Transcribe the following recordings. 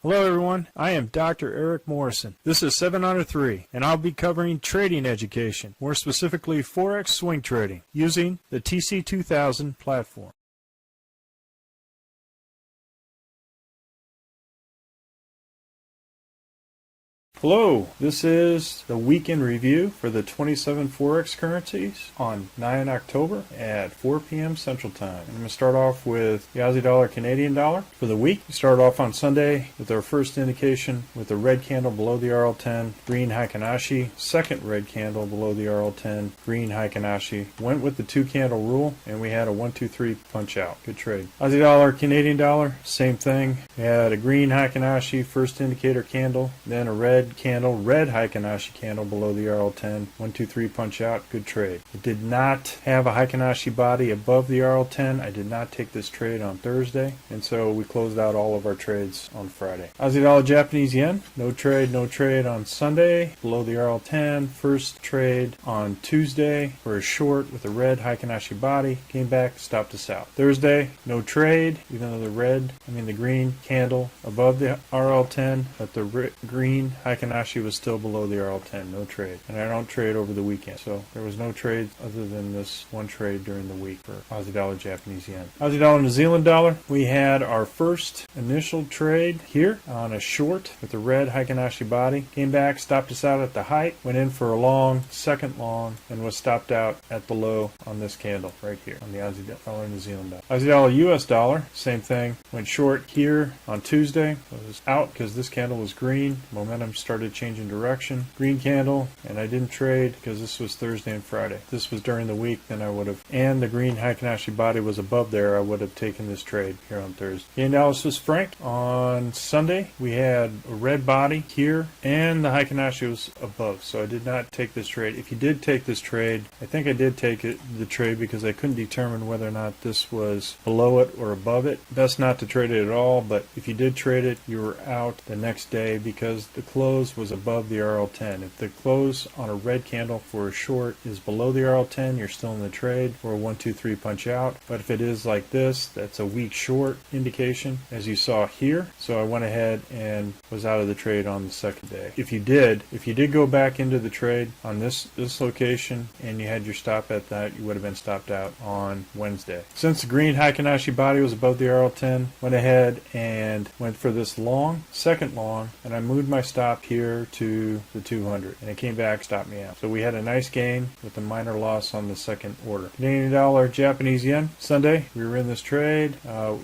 Hello everyone, I am Dr. Eric Morrison. This is 7 Under 3, and I'll be covering trading education, more specifically Forex swing trading, using the TC2000 platform. Hello, this is the weekend review for the 27 Forex currencies on 9 October at 4 p.m. Central Time. I'm going to start off with the Aussie dollar, Canadian dollar. For the week, we started off on Sunday with our first indication with the red candle below the RL10, green Heikin-Ashi, second red candle below the RL10, green Heikin-Ashi. Went with the 2 candle rule, and we had a 1-2-3 punch out. Good trade. Aussie dollar, Canadian dollar, same thing. We had a green Heikin-Ashi first indicator candle, then a red candle, red Heikin-Ashi candle below the RL10, 1-2-3 punch out, good trade. It did not have a Heikin-Ashi body above the RL10. I did not take this trade on Thursday, and so we closed out all of our trades on Friday. Aussie dollar, Japanese yen, no trade on Sunday, below the RL10. First trade on Tuesday for a short with a red Heikin-Ashi body, came back, stopped us out. Thursday, no trade, even though the green candle above the RL10, but the green Heikin-Ashi was still below the RL10, no trade. And I don't trade over the weekend, so there was no trade other than this one trade during the week for Aussie dollar, Japanese yen. Aussie dollar, New Zealand dollar, we had our first initial trade here on a short with the red Heikin-Ashi body. Came back, stopped us out at the height, went in for a long, second long, and was stopped out at the low on this candle right here on the Aussie dollar, New Zealand dollar. Aussie dollar, US dollar, same thing. Went short here on Tuesday. It was out because this candle was green. Momentum started changing direction. Green candle, and I didn't trade because this was Thursday and Friday. If this was during the week, then I would have, and the green Heikin-Ashi body was above there, I would have taken this trade here on Thursday. Canadian dollar, Swiss franc, on Sunday, we had a red body here, and the Heikin-Ashi was above, so I did not take this trade. If you did take this trade, I think I did take the trade because I couldn't determine whether or not this was below it or above it. Best not to trade it at all, but if you did trade it, you were out the next day because the close was above the RL10. If the close on a red candle for a short is below the RL10, you're still in the trade for a 1-2-3 punch out. But if it is like this, that's a weak short indication, as you saw here. So I went ahead and was out of the trade on the second day. If you did go back into the trade on this location and you had your stop at that, you would have been stopped out on Wednesday. Since the green Heikin-Ashi body was above the RL10, went ahead and went for this long, second long, and I moved my stop here to the 200, and it came back, stopped me out. So we had a nice gain with a minor loss on the second order. Canadian dollar, Japanese yen, Sunday, we were in this trade.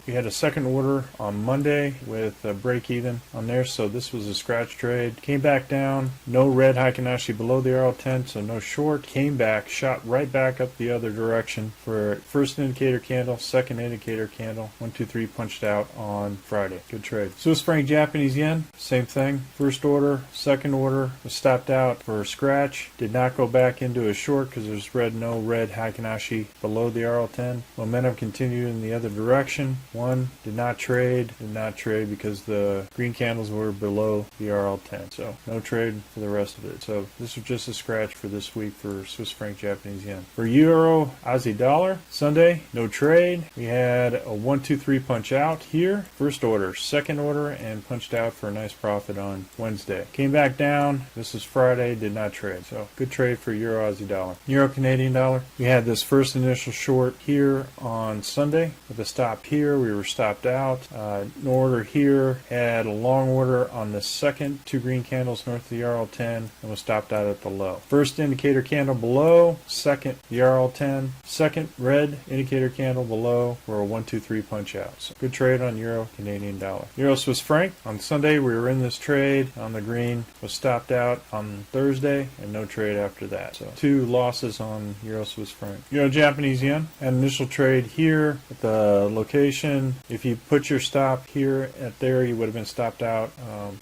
We had a second order on Monday with a break even on there, so this was a scratch trade. Came back down, no red Heikin-Ashi below the RL10, so no short. Came back, shot right back up the other direction for first indicator candle, second indicator candle, 1-2-3 punched out on Friday. Good trade. Swiss franc, Japanese yen, same thing. First order, second order, was stopped out for a scratch. Did not go back into a short because there's no red Heikin-Ashi below the RL10. Momentum continued in the other direction. One, did not trade because the green candles were below the RL10. So no trade for the rest of it. So this was just a scratch for this week for Swiss franc, Japanese yen. For euro, Aussie dollar, Sunday, no trade. We had a 1-2-3 punch out here. First order, second order, and punched out for a nice profit on Wednesday. Came back down. This is Friday. Did not trade. So good trade for euro, Aussie dollar. Euro, Canadian dollar. We had this first initial short here on Sunday with a stop here. We were stopped out. No order here. Had a long order on the second, 2 green candles north of the RL10, and was stopped out at the low. First indicator candle below. Second, the RL10. Second, red indicator candle below for a 1-2-3 punch out. So good trade on euro, Canadian dollar. Euro, Swiss franc. On Sunday, we were in this trade on the green. Was stopped out on Thursday, and no trade after that. So 2 losses on euro, Swiss franc. Euro, Japanese yen. An initial trade here at the location. If you put your stop here at there, you would have been stopped out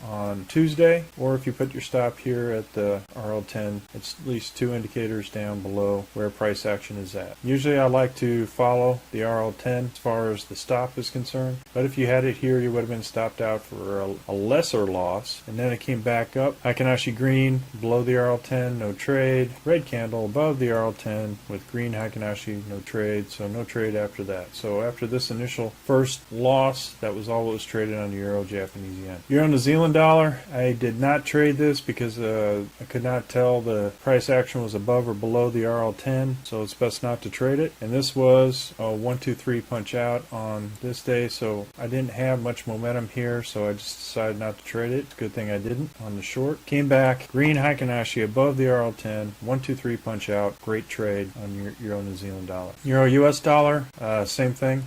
on Tuesday. Or if you put your stop here at the RL10, it's at least 2 indicators down below where price action is at. Usually I like to follow the RL10 as far as the stop is concerned. But if you had it here, you would have been stopped out for a lesser loss. And then it came came back up. Heikin-Ashi green below the RL10, no trade. Red candle above the RL10 with green Heikin-Ashi, no trade. So no trade after that. So after this initial first loss, that was all that was traded on the Euro, Japanese yen. Euro New Zealand dollar, I did not trade this because I could not tell the price action was above or below the RL10, so it's best not to trade it. And this was a 1, 2, 3 punch out on this day, so I didn't have much momentum here, so I just decided not to trade it. It's a good thing I didn't on the short. Came back, green Heikin-Ashi above the RL10, 1, 2, 3 punch out. Great trade on Euro New Zealand dollar. Euro US dollar, same thing.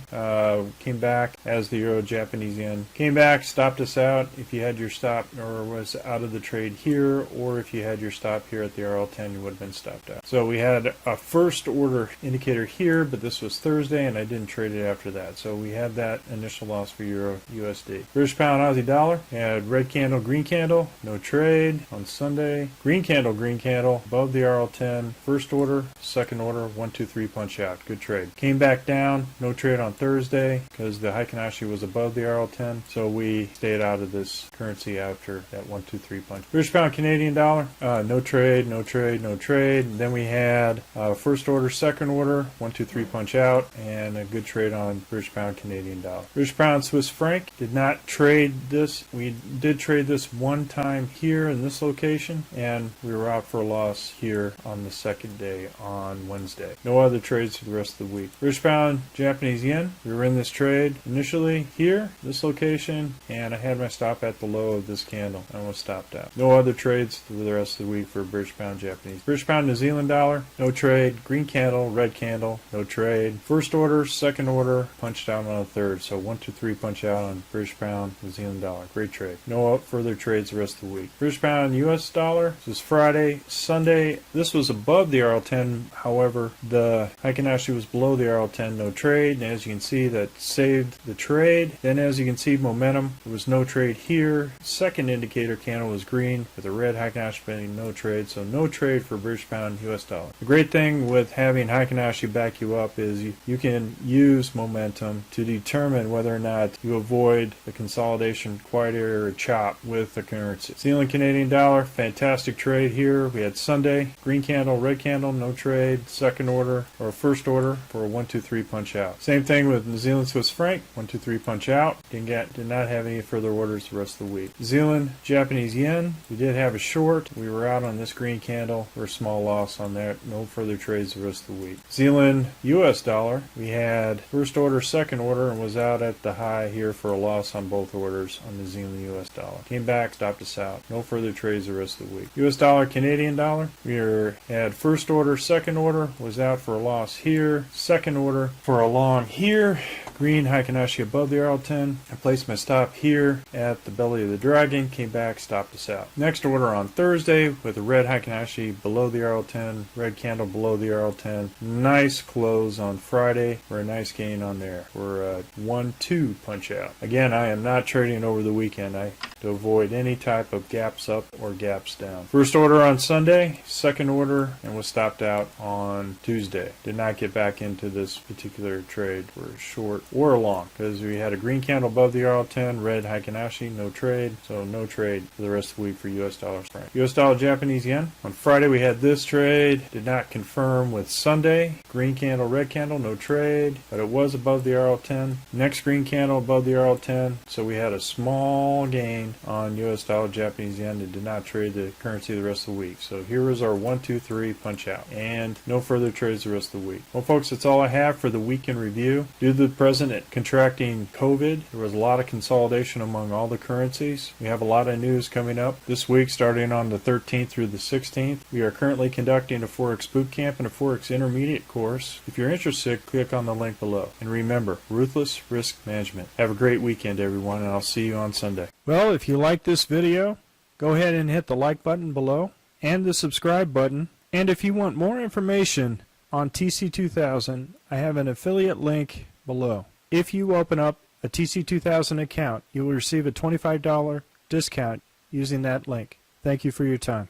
Came back as the Euro Japanese yen. Came back, stopped us out. If you had your stop or was out of the trade here, or if you had your stop here at the RL10, you would have been stopped out. So we had a first order indicator here, but this was Thursday and I didn't trade it after that. So we had that initial loss for Euro USD. British pound Aussie dollar, had red candle, green candle, no trade on Sunday. Green candle above the RL10. First order, second order, 1, 2, 3 punch out. Good trade. Came back down, no trade on Thursday because the Heikin-Ashi was above the RL10. So we stayed out of this currency after that 1, 2, 3 punch. British pound Canadian dollar, no trade, no trade, no trade. And then we had first order, second order, 1, 2, 3 punch out, and a good trade on British pound Canadian dollar. British pound Swiss franc, did not trade this. We did trade this one time here in this location, and we were out for a loss here on the second day on Wednesday. No other trades for the rest of the week. British pound Japanese yen, we were in this trade initially here, this location, and I had my stop at the low of this candle. I was stopped out. No other trades for the rest of the week for British pound Japanese. British pound New Zealand dollar, no trade. Green candle, red candle, no trade. First order, second order, punched out on a third. So 1, 2, 3 punch out on British pound New Zealand dollar. Great trade. No further trades the rest of the week. British pound US dollar, this was Friday. Sunday, this was above the RL10. However, the Heikin-Ashi was below the RL10, no trade. And as you can see, that saved the trade. Then as you can see, momentum, there was no trade here. Second indicator candle was green with a red Heikin-Ashi being no trade. So no trade for British pound US dollar. The great thing with having Heikin-Ashi back you up is you can use momentum to determine whether or not you avoid the consolidation, quiet area, or chop with the currency. New Zealand Canadian dollar, fantastic trade here. We had Sunday, green candle, red candle, no trade. Second order or first order for a 1, 2, 3 punch out. Same thing with New Zealand Swiss franc, 1, 2, 3 punch out. Did not have any further orders the rest of the week. New Zealand Japanese yen, we did have a short. We were out on this green candle for a small loss on that. No further trades the rest of the week. New Zealand US dollar, we had first order, second order, and was out at the high here for a loss on both orders on New Zealand US dollar. Came back, stopped us out. No further trades the rest of the week. US dollar, Canadian dollar, we had first order, second order, was out for a loss here. Second order for a long here. Green Heikin-Ashi above the RL10. I placed my stop here at the belly of the dragon, came back, stopped us out. Next order on Thursday with a red Heikin-Ashi below the RL10, red candle below the RL10. Nice close on Friday for a nice gain on there. We're a 1, 2 punch out. Again, I am not trading over the weekend to avoid any type of gaps up or gaps down. First order on Sunday, second order, and was stopped out on Tuesday. Did not get back into this particular trade. We're short or long because we had a green candle above the RL10, red Heikin-Ashi, no trade. So no trade for the rest of the week for US dollar franc. US dollar Japanese yen. On Friday we had this trade. Did not confirm with Sunday. Green candle, red candle, no trade, but it was above the RL10. Next green candle above the RL10. So we had a small gain on US dollar Japanese yen. It did not trade the currency the rest of the week. So here is our 1, 2, 3 punch out. And no further trades the rest of the week. Well, folks, that's all I have for the week in review. Due to the present contracting COVID, there was a lot of consolidation among all the currencies. We have a lot of news coming up this week starting on the 13th through the 16th. We are currently conducting a Forex Bootcamp and a Forex Intermediate course. If you're interested, click on the link below. And remember, ruthless risk management. Have a great weekend, everyone, and I'll see you on Sunday. Well, if you like this video, go ahead and hit the like button below and the subscribe button. And if you want more information on TC2000, I have an affiliate link below. If you open up a TC2000 account, you will receive a $25 discount using that link. Thank you for your time.